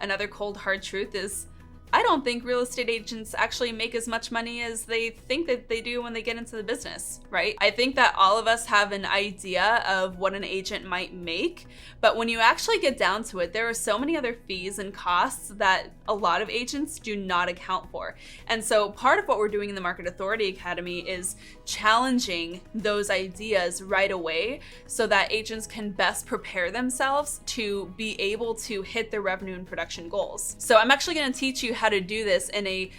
Another cold hard truth is I don't think real estate agents actually make as much money as they think that they do when they get into the business, right? I think that all of us have an idea of what an agent might make, but when you actually get down to it, there are so many other fees and costs that a lot of agents do not account for. And so part of what we're doing in the Market Authority Academy is challenging those ideas right away so that agents can best prepare themselves to be able to hit their revenue and production goals. So I'm actually going to teach you how to do this in a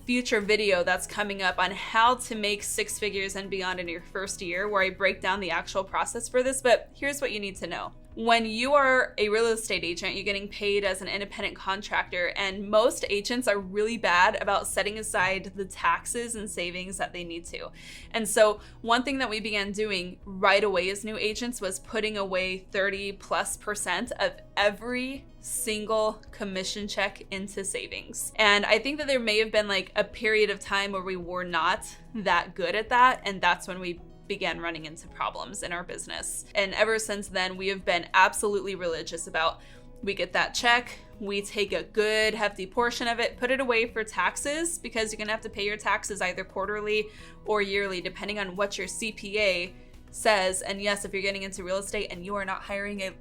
future video that's coming up on how to make 6 figures and beyond in your first year, where I break down the actual process for this. But here's what you need to know. When you are a real estate agent, you're getting paid as an independent contractor, and most agents are really bad about setting aside the taxes and savings that they need to. And so one thing that we began doing right away as new agents was putting away 30+% of every single commission check into savings. And I think that there may have been like a period of time where we were not that good at that, and that's when we began running into problems in our business. And ever since then, we have been absolutely religious about, we get that check, we take a good hefty portion of it, put it away for taxes, because you're gonna have to pay your taxes either quarterly or yearly, depending on what your CPA says. And yes, if you're getting into real estate and you are not hiring a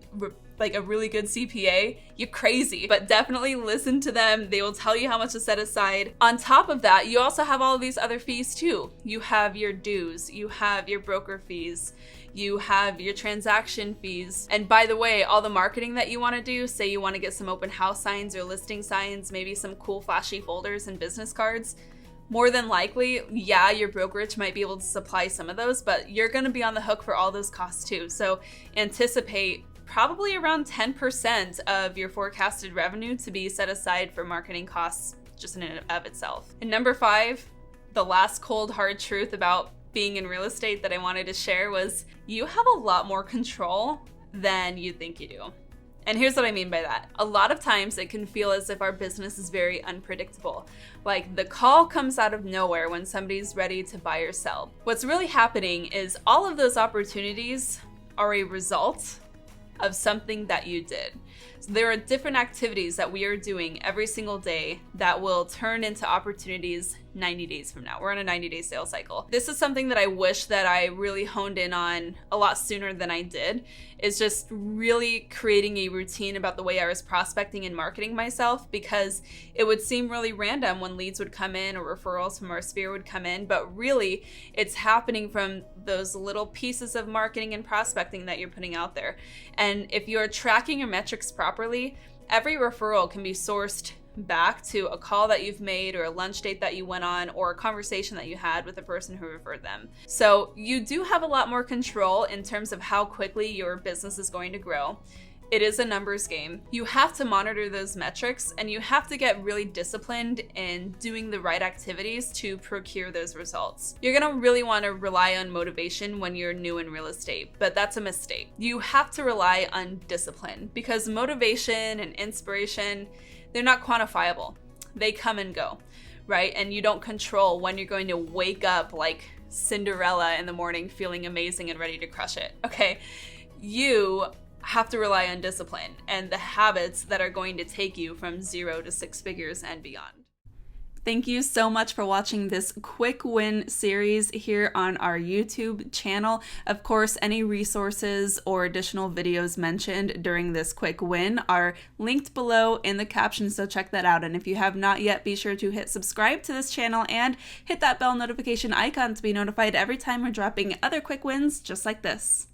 really good CPA, you're crazy. But definitely listen to them. They will tell you how much to set aside. On top of that, you also have all of these other fees too. You have your dues, you have your broker fees, you have your transaction fees. And by the way, all the marketing that you want to do, say you want to get some open house signs or listing signs, maybe some cool flashy folders and business cards, more than likely, yeah, your brokerage might be able to supply some of those, but you're going to be on the hook for all those costs too. So anticipate probably around 10% of your forecasted revenue to be set aside for marketing costs just in and of itself. And number 5, the last cold hard truth about being in real estate that I wanted to share was you have a lot more control than you think you do. And here's what I mean by that. A lot of times it can feel as if our business is very unpredictable. Like the call comes out of nowhere when somebody's ready to buy or sell. What's really happening is all of those opportunities are a result of something that you did. So there are different activities that we are doing every single day that will turn into opportunities 90 days from now. We're on a 90-day sales cycle. This is something that I wish that I really honed in on a lot sooner than I did, is just really creating a routine about the way I was prospecting and marketing myself, because it would seem really random when leads would come in or referrals from our sphere would come in, but really it's happening from those little pieces of marketing and prospecting that you're putting out there. And if you're tracking your metrics properly, every referral can be sourced back to a call that you've made or a lunch date that you went on or a conversation that you had with the person who referred them. So you do have a lot more control in terms of how quickly your business is going to grow. It is a numbers game. You have to monitor those metrics, and you have to get really disciplined in doing the right activities to procure those results. You're gonna really want to rely on motivation when you're new in real estate, but that's a mistake. You have to rely on discipline, because motivation and inspiration, they're not quantifiable. They come and go, right? And you don't control when you're going to wake up like Cinderella in the morning feeling amazing and ready to crush it, okay? You have to rely on discipline and the habits that are going to take you from 0 to 6 figures and beyond. Thank you so much for watching this quick win series here on our YouTube channel. Of course, any resources or additional videos mentioned during this quick win are linked below in the caption, so check that out. And if you have not yet, be sure to hit subscribe to this channel and hit that bell notification icon to be notified every time we're dropping other quick wins just like this.